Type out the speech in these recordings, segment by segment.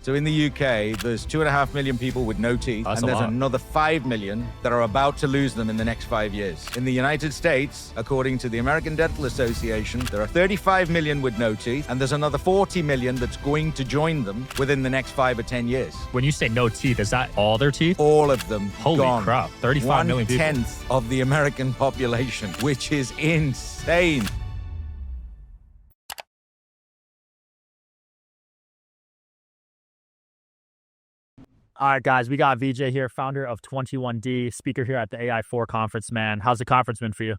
So in the UK, there's 2.5 million people with no teeth, That's and there's a lot. another 5 million that are about to lose them in the next 5 years. In the United States, according to the American Dental Association, there are 35 million with no teeth, and there's another 40 million that's going to join them within the next 5 or 10 years. When you say no teeth, is that all their teeth? All of them Holy gone. crap, 35 million people. 1/10 of the American population, which is insane. All right, guys, we got VJ here, founder of 21D, speaker here at the AI4 Conference, man. How's the conference been for you?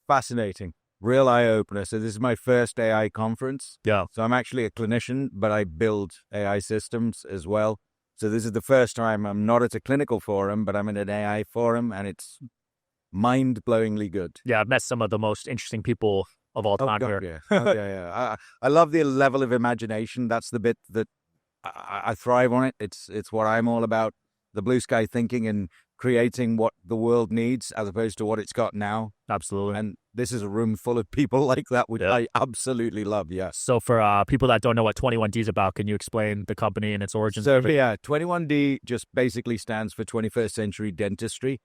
Fascinating. Real eye-opener. So this is my first AI conference. Yeah. So I'm actually a clinician, but I build AI systems as well. So this is the first time I'm not at a clinical forum, but I'm in an AI forum, and it's mind-blowingly good. Yeah, I've met some of the most interesting people of all time here. Yeah. Yeah. I love the level of imagination. That's the bit that I thrive on it. It's what I'm all about. The blue sky thinking and creating what the world needs as opposed to what it's got now. Absolutely. And this is a room full of people like that, which I absolutely love, yes. So for people that don't know what 21D is about, can you explain the company and its origins? So yeah, 21D just basically stands for 21st Century Dentistry.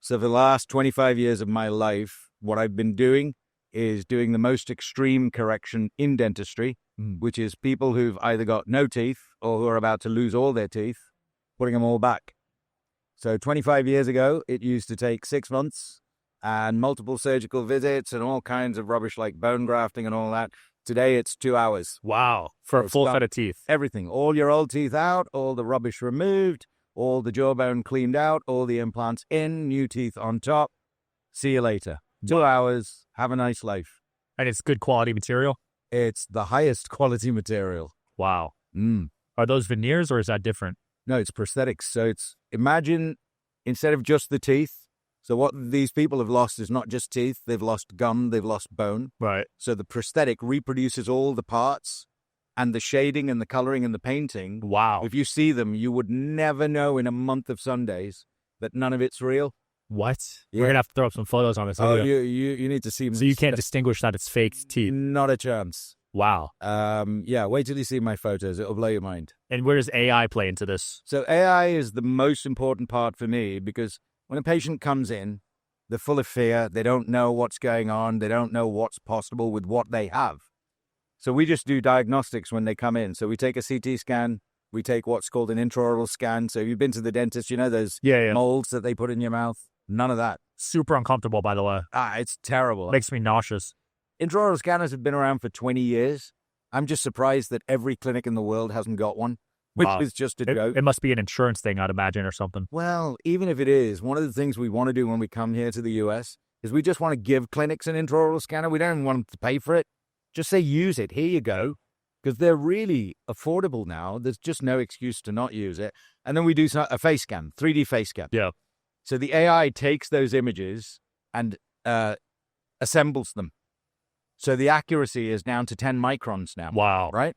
So for the last 25 years of my life, what I've been doing is doing the most extreme correction in dentistry, which is people who've either got no teeth or who are about to lose all their teeth, putting them all back. So 25 years ago, it used to take 6 months and multiple surgical visits and all kinds of rubbish like bone grafting and all that. Today, it's 2 hours. Wow. For a full set of teeth. Everything. All your old teeth out, all the rubbish removed, all the jawbone cleaned out, all the implants in, new teeth on top. See you later. 2 hours. Have a nice life. And it's good quality material? It's the highest quality material. Wow. Are those veneers or is that different? No, it's prosthetics. So it's, imagine, instead of just the teeth, so what these people have lost is not just teeth, they've lost gum, they've lost bone. Right. So the prosthetic reproduces all the parts and the shading and the coloring and the painting. Wow. If you see them, you would never know in a month of Sundays that none of it's real. What? Yeah. We're going to have to throw up some photos on this. Oh, you need to see them. So you can't distinguish that it's fake teeth? Not a chance. Wow. Yeah, wait till you see my photos. It'll blow your mind. And where does AI play into this? So AI is the most important part for me because when a patient comes in, they're full of fear. They don't know what's going on. They don't know what's possible with what they have. So we just do diagnostics when they come in. So we take a CT scan. We take what's called an intraoral scan. So if you've been to the dentist, you know those molds that they put in your mouth? None of that. Super uncomfortable, by the way. It's terrible. Makes me nauseous. Intraoral scanners have been around for 20 years. I'm just surprised that every clinic in the world hasn't got one, which is just a joke. It must be an insurance thing, I'd imagine, or something. Well, even if it is, one of the things we want to do when we come here to the US is we just want to give clinics an intraoral scanner. We don't even want them to pay for it. Just say, use it. Here you go. Because they're really affordable now. There's just no excuse to not use it. And then we do a face scan, 3D face scan. Yeah. So the AI takes those images and assembles them. So the accuracy is down to 10 microns now. Wow. Right?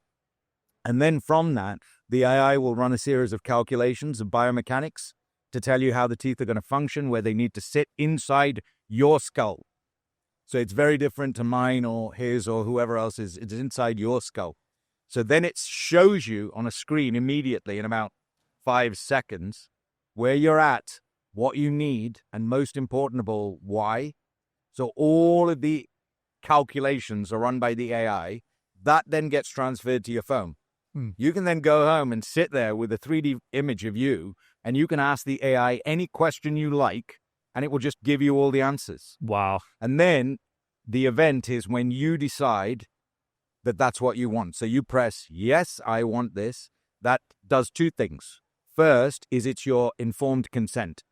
And then from that, the AI will run a series of calculations of biomechanics to tell you how the teeth are going to function, where they need to sit inside your skull. So it's very different to mine or his or whoever else's. It's inside your skull. So then it shows you on a screen immediately in about 5 seconds where you're at, what you need, and most important of all, why. So all of the calculations are run by the AI. That then gets transferred to your phone. You can then go home and sit there with a 3D image of you, and you can ask the AI any question you like, and it will just give you all the answers. Wow. And then the event is when you decide that that's what you want. So you press, yes, I want this. That does 2 things. First is it's your informed consent.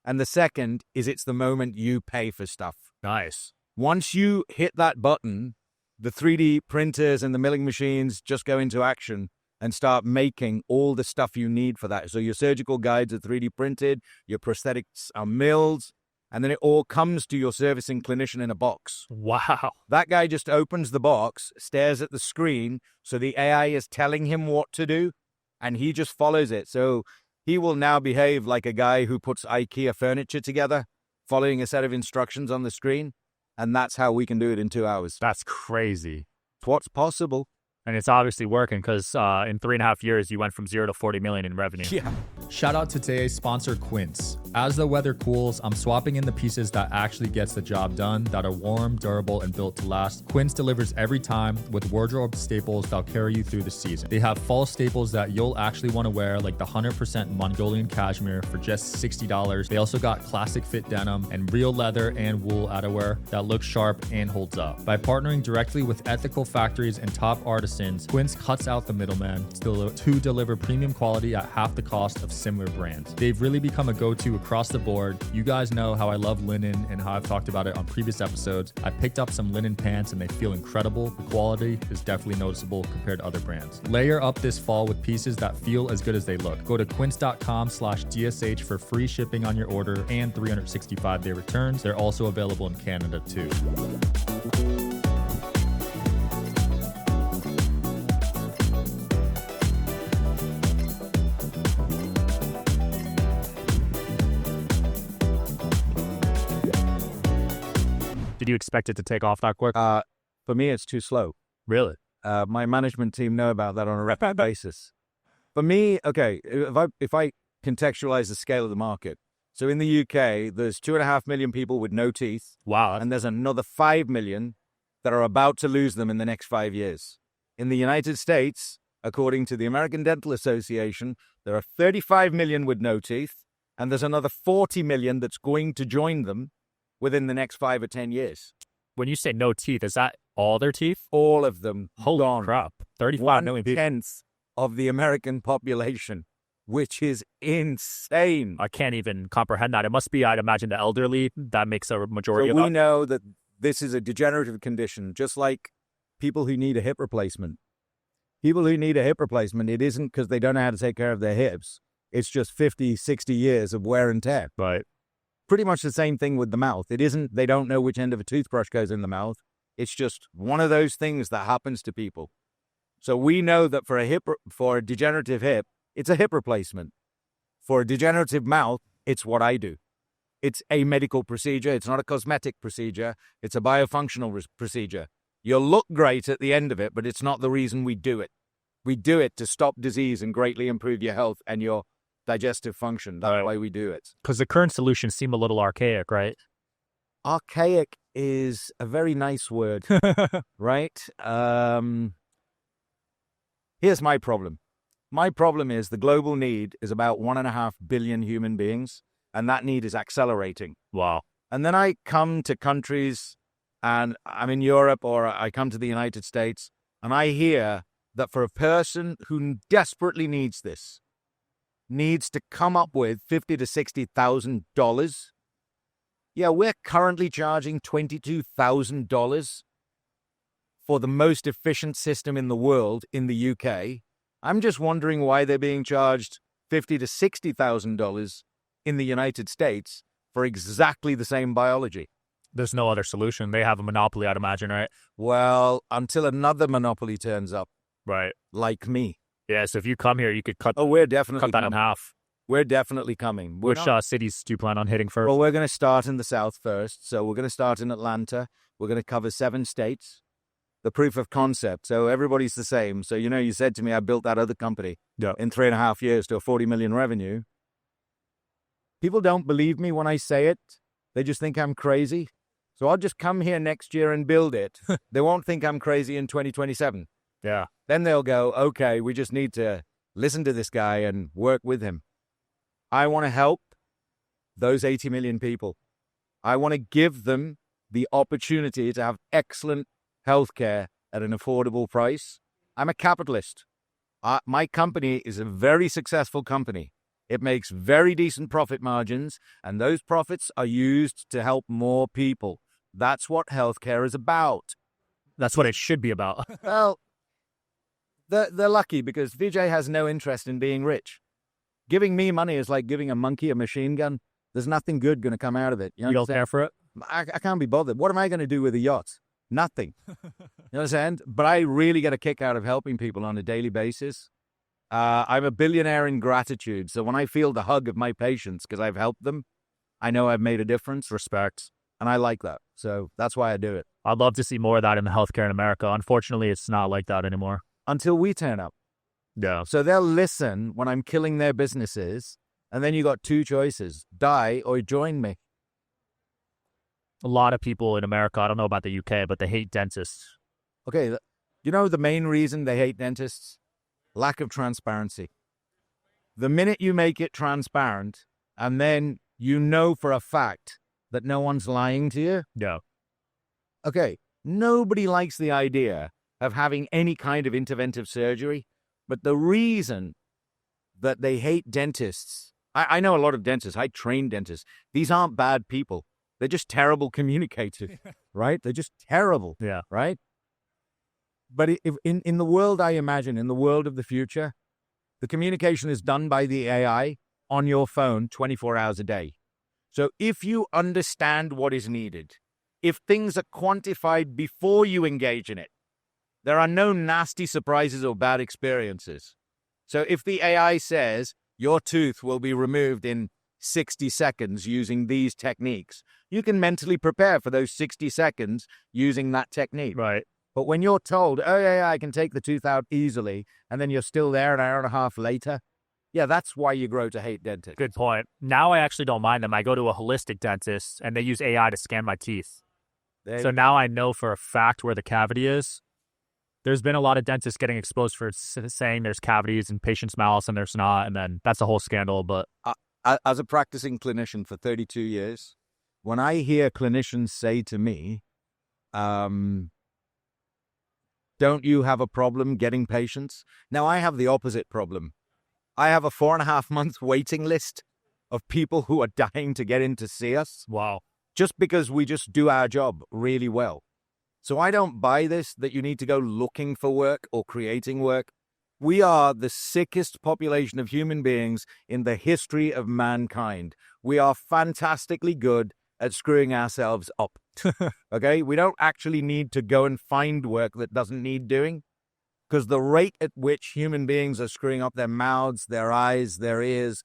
And the second is it's the moment you pay for stuff. Nice. Once you hit that button, the 3D printers and the milling machines just go into action and start making all the stuff you need for that. So your surgical guides are 3D printed, your prosthetics are milled, and then it all comes to your servicing clinician in a box. Wow. That guy just opens the box, stares at the screen, so the AI is telling him what to do, and he just follows it. So he will now behave like a guy who puts IKEA furniture together, following a set of instructions on the screen, and that's how we can do it in 2 hours. That's crazy. It's what's possible. And it's obviously working because in 3.5 years, you went from 0 to 40 million in revenue. Yeah. Shout out to today's sponsor, Quince. As the weather cools, I'm swapping in the pieces that actually gets the job done, that are warm, durable, and built to last. Quince delivers every time with wardrobe staples that'll carry you through the season. They have fall staples that you'll actually want to wear, like the 100% Mongolian cashmere for just $60. They also got classic fit denim and real leather and wool outerwear that looks sharp and holds up. By partnering directly with ethical factories and top artisans, Quince cuts out the middleman to deliver premium quality at half the cost of similar brands. They've really become a go-to across the board. You guys know how I love linen and how I've talked about it on previous episodes. I picked up some linen pants and they feel incredible. The quality is definitely noticeable compared to other brands. Layer up this fall with pieces that feel as good as they look. Go to quince.com/DSH for free shipping on your order and 365-day returns. They're also available in Canada too. Did you expect it to take off that quick? For me, it's too slow. Really? My management team know about that on a regular basis. For me, okay, if I contextualize the scale of the market, so in the UK, there's 2.5 million people with no teeth. Wow. And there's another 5 million that are about to lose them in the next 5 years. In the United States, according to the American Dental Association, there are 35 million with no teeth, and there's another 40 million that's going to join them within the next 5 or 10 years. When you say no teeth, is that all their teeth? All of them. Holy gone. crap. 35 million people. 1/10 of the American population, which is insane. I can't even comprehend that. It must be, I'd imagine, the elderly that makes a majority So of we it. know that this is a degenerative condition, just like people who need a hip replacement. People who need a hip replacement, it isn't because they don't know how to take care of their hips. It's just 50, 60 years of wear and tear. Right. Pretty much the same thing with the mouth. It isn't they don't know which end of a toothbrush goes in the mouth. It's just one of those things that happens to people. So we know that for a degenerative hip, it's a hip replacement. For a degenerative mouth, it's what I do. It's a medical procedure. It's not a cosmetic procedure. It's a biofunctional procedure. You'll look great at the end of it, but it's not the reason we do it. We do it to stop disease and greatly improve your health and your digestive function. That's why we do it. Because the current solutions seem a little archaic, right? Archaic is a very nice word, right? Here's my problem. My problem is the global need is about 1.5 billion human beings, and that need is accelerating. Wow. And then I come to countries, and I'm in Europe, or I come to the United States, and I hear that for a person who desperately needs this, needs to come up with $50,000 to $60,000. Yeah, we're currently charging $22,000 for the most efficient system in the world in the UK. I'm just wondering why they're being charged $50,000 to $60,000 in the United States for exactly the same biology. There's no other solution. They have a monopoly, I'd imagine, right? Well, until another monopoly turns up, Right. like me. Yeah, so if you come here, you could cut We're definitely that in coming. half. We're definitely coming. Which cities do you plan on hitting first? Well, we're going to start in the South first. So we're going to start in Atlanta. We're going to cover 7 states. The proof of concept. So everybody's the same. So, you said to me, I built that other company in 3.5 years to a 40 million revenue. People don't believe me when I say it. They just think I'm crazy. So I'll just come here next year and build it. They won't think I'm crazy in 2027. Yeah. Then they'll go, okay, we just need to listen to this guy and work with him. I want to help those 80 million people. I want to give them the opportunity to have excellent healthcare at an affordable price. I'm a capitalist. My company is a very successful company. It makes very decent profit margins, and those profits are used to help more people. That's what healthcare is about. That's what it should be about. Well, they're lucky because Vijay has no interest in being rich. Giving me money is like giving a monkey a machine gun. There's nothing good going to come out of it. You don't care for it? I can't be bothered. What am I going to do with a yacht? Nothing. You understand? But I really get a kick out of helping people on a daily basis. I'm a billionaire in gratitude. So when I feel the hug of my patients because I've helped them, I know I've made a difference. Respect. And I like that. So that's why I do it. I'd love to see more of that in the healthcare in America. Unfortunately, it's not like that anymore. until we turn up. Yeah. So they'll listen when I'm killing their businesses, and then you got two choices: die or join me. A lot of people in America, I don't know about the UK, but they hate dentists. Okay, you know the main reason they hate dentists? Lack of transparency. The minute you make it transparent, and then you know for a fact that no one's lying to you, Yeah. okay, nobody likes the idea of having any kind of interventive surgery, but the reason that they hate dentists, I know a lot of dentists, I train dentists, these aren't bad people. They're just terrible communicators, right? They're just terrible, Yeah. right? But if in the world I imagine, in the world of the future, the communication is done by the AI on your phone 24 hours a day. So if you understand what is needed, if things are quantified before you engage in it, there are no nasty surprises or bad experiences. So if the AI says your tooth will be removed in 60 seconds using these techniques, you can mentally prepare for those 60 seconds using that technique. Right. But when you're told, oh, yeah, I can take the tooth out easily, and then you're still there an hour and a half later, yeah, that's why you grow to hate dentists. Good point. Now I actually don't mind them. I go to a holistic dentist, and they use AI to scan my teeth. So now I know for a fact where the cavity is. There's been a lot of dentists getting exposed for saying there's cavities in patients' mouths and there's not, and then that's a whole scandal. But as a practicing clinician for 32 years, when I hear clinicians say to me, don't you have a problem getting patients? Now, I have the opposite problem. I have a 4.5 month waiting list of people who are dying to get in to see us. wow. Just because we just do our job really well. So I don't buy this that you need to go looking for work or creating work. We are the sickest population of human beings in the history of mankind. We are fantastically good at screwing ourselves up. Okay? We don't actually need to go and find work that doesn't need doing, because the rate at which human beings are screwing up their mouths, their eyes, their ears,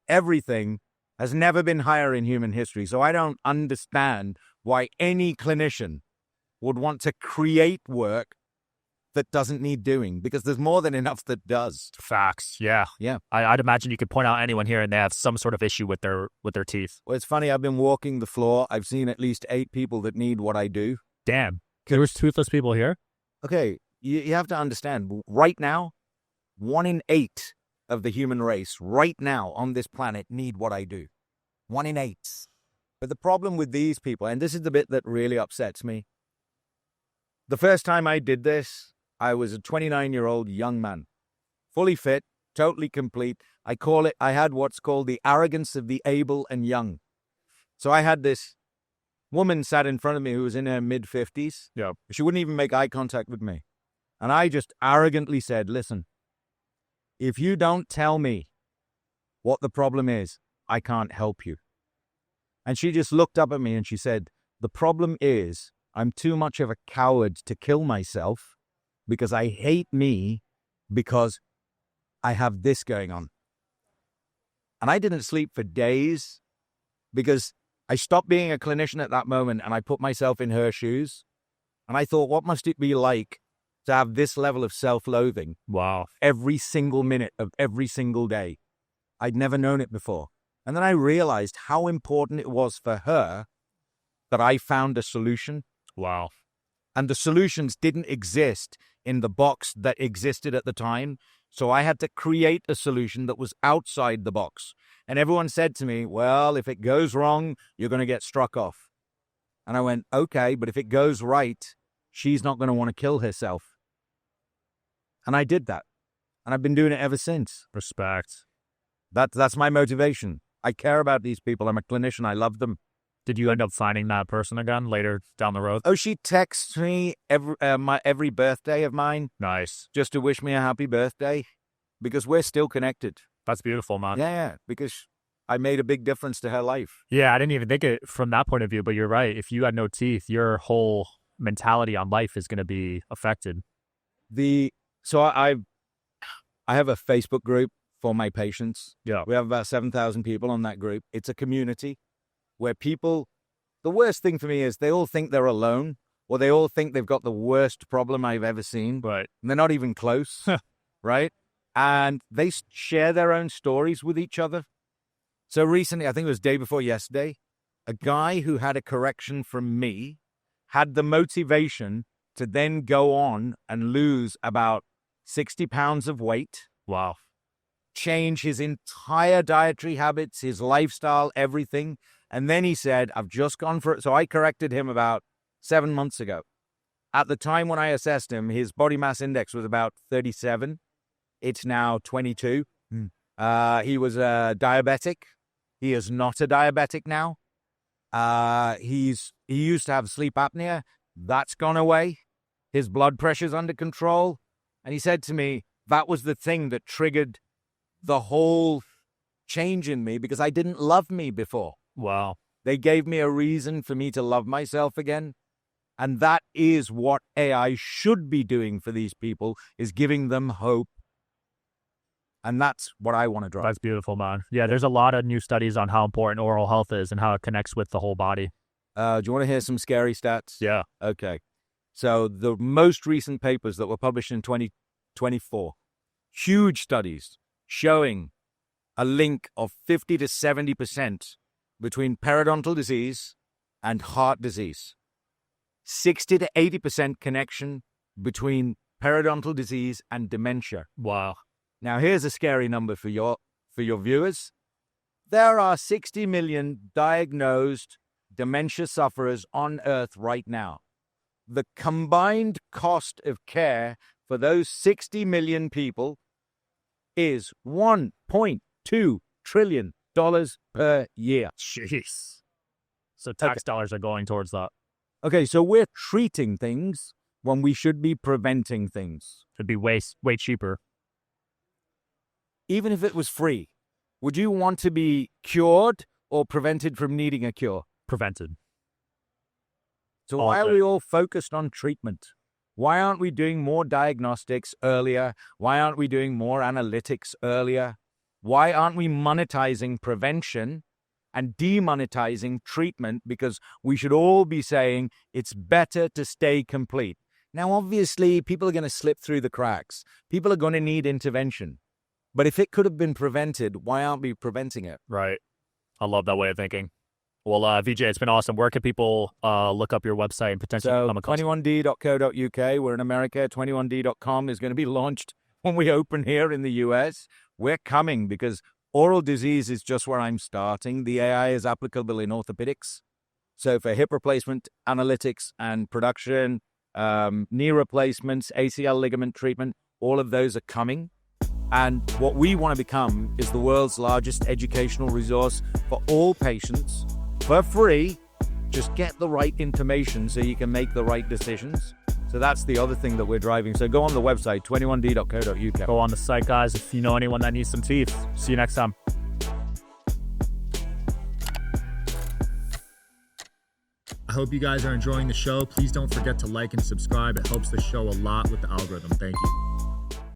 everything has never been higher in human history. So I don't understand why any clinician would want to create work that doesn't need doing, because there's more than enough that does. Facts. Yeah. Yeah. I'd imagine you could point out anyone here and they have some sort of issue with their teeth. Well, it's funny. I've been walking the floor. I've seen at least 8 people that need what I do. Damn. There was toothless people here? Okay. You have to understand, right now, 1 in 8 of the human race right now on this planet need what I do. 1 in 8. But the problem with these people, and this is the bit that really upsets me, the first time I did this, I was a 29-year-old young man, fully fit, totally complete. I had what's called the arrogance of the able and young. So I had this woman sat in front of me who was in her mid-50s. Yeah. She wouldn't even make eye contact with me. And I just arrogantly said, listen, if you don't tell me what the problem is, I can't help you. And she just looked up at me and she said, the problem is I'm too much of a coward to kill myself because I hate me because I have this going on. And I didn't sleep for days because I stopped being a clinician at that moment and I put myself in her shoes. And I thought, what must it be like to have this level of self-loathing? Wow. Every single minute of every single day. I'd never known it before. And then I realized how important it was for her that I found a solution. Wow. And the solutions didn't exist in the box that existed at the time. So I had to create a solution that was outside the box. And everyone said to me, well, if it goes wrong, you're going to get struck off. And I went, okay, but if it goes right, she's not going to want to kill herself. And I did that. And I've been doing it ever since. Respect. That's my motivation. I care about these people. I'm a clinician. I love them. Did you end up finding that person again later down the road? Oh, she texts me every birthday of mine Nice. just to wish me a happy birthday because we're still connected. That's beautiful, man. Yeah, because I made a big difference to her life. Yeah, I didn't even think it from that point of view, but you're right. If you had no teeth, your whole mentality on life is going to be affected. So I have a Facebook group for my patients. Yeah. We have about 7,000 people on that group. It's a community where people, the worst thing for me is they all think they're alone. or they all think they've got the worst problem I've ever seen. Right. And they're not even close, right? And they share their own stories with each other. So recently, I think it was day before yesterday, a guy who had a correction from me had the motivation to then go on and lose about 60 pounds of weight. Wow. Change his entire dietary habits, his lifestyle, everything. And then he said, I've just gone for it. So I corrected him about 7 months ago. At the time when I assessed him, his body mass index was about 37. It's now 22. He was a diabetic. He is not a diabetic now. He used to have sleep apnea. That's gone away. His blood pressure's under control. And he said to me, that was the thing that triggered the whole change in me, because I didn't love me before. Wow. They gave me a reason for me to love myself again. And that is what AI should be doing for these people, is giving them hope. And that's what I want to drive. That's beautiful, man. Yeah, there's a lot of new studies on how important oral health is and how it connects with the whole body. Do you want to hear some scary stats? Yeah. Okay. So the most recent papers that were published in 2024, huge studies showing a link of 50 to 70% between periodontal disease and heart disease. 60 to 80% connection between periodontal disease and dementia. Wow. Now, here's a scary number for your viewers. There are 60 million diagnosed dementia sufferers on Earth right now. The combined cost of care for those 60 million people is $1.2 trillion per year. Jeez. So tax dollars are going towards that. Okay, so we're treating things when we should be preventing things. It'd be way cheaper. Even if it was free, would you want to be cured or prevented from needing a cure? Prevented. So why are we all focused on treatment? Why aren't we doing more diagnostics earlier? Why aren't we doing more analytics earlier? Why aren't we monetizing prevention and demonetizing treatment? Because we should all be saying it's better to stay complete. Now, obviously, people are going to slip through the cracks. People are going to need intervention. But if it could have been prevented, why aren't we preventing it? Right. I love that way of thinking. Well, Vijay, it's been awesome. Where can people look up your website and potentially become a customer? 21d.co.uk. We're in America. 21d.com is going to be launched when we open here in the US. We're coming because oral disease is just where I'm starting. The AI is applicable in orthopedics. So for hip replacement, analytics and production, knee replacements, ACL ligament treatment, all of those are coming. And what we want to become is the world's largest educational resource for all patients for free. Just get the right information so you can make the right decisions. So that's the other thing that we're driving. So go on the website, 21d.co.uk. Go on the site, guys, if you know anyone that needs some teeth. See you next time. I hope you guys are enjoying the show. Please don't forget to like and subscribe. It helps the show a lot with the algorithm. Thank you.